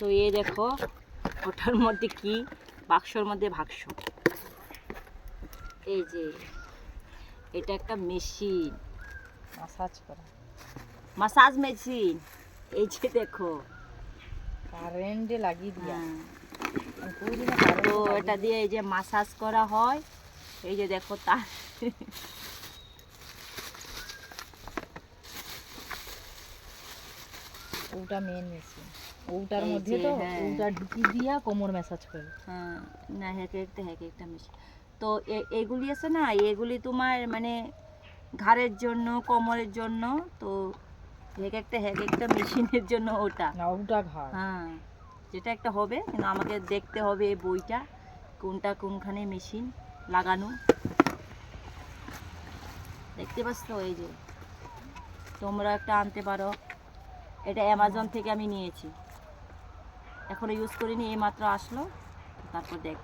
তো এই দেখো ওটার মধ্যে কি, বাক্সর মধ্যে বাক্স। এই যে এটা একটা মেশিন, মাসাজ করা, মাসাজ মেশিন। এই যে দেখো কারেন্টে লাগিয়ে দিয়া। তো এটা দিয়ে এই যে মাসাজ করা হয়। এই যে দেখো তার ওটা মেন মেশিন, ওটার এই মধ্যে যে, তো হ্যাঁ। ওটা ঢুকি দিয়া কোমর ম্যাসাজ করে। হ্যাঁ, না এক একটা মেশিন। তো এগুলি আছে না, এগুলি তোমার মানে ঘাড়ের জন্য, কোমরের জন্য। তো এক একটা মেশিনের জন্য ওটা। না ওটা ঘাড়। হ্যাঁ, যেটা একটা হবে, কিন্তু আমাকে দেখতে হবে এই বইটা কোনটা কোনখানে মেশিন লাগানো। দেখতে পাচ্ছ? এই যে তোমরা একটা আনতে পারো। এটা অ্যামাজন থেকে আমি নিয়েছি, এখনো ইউজ করিনি, এই মাত্র আসলো। তারপর দেখ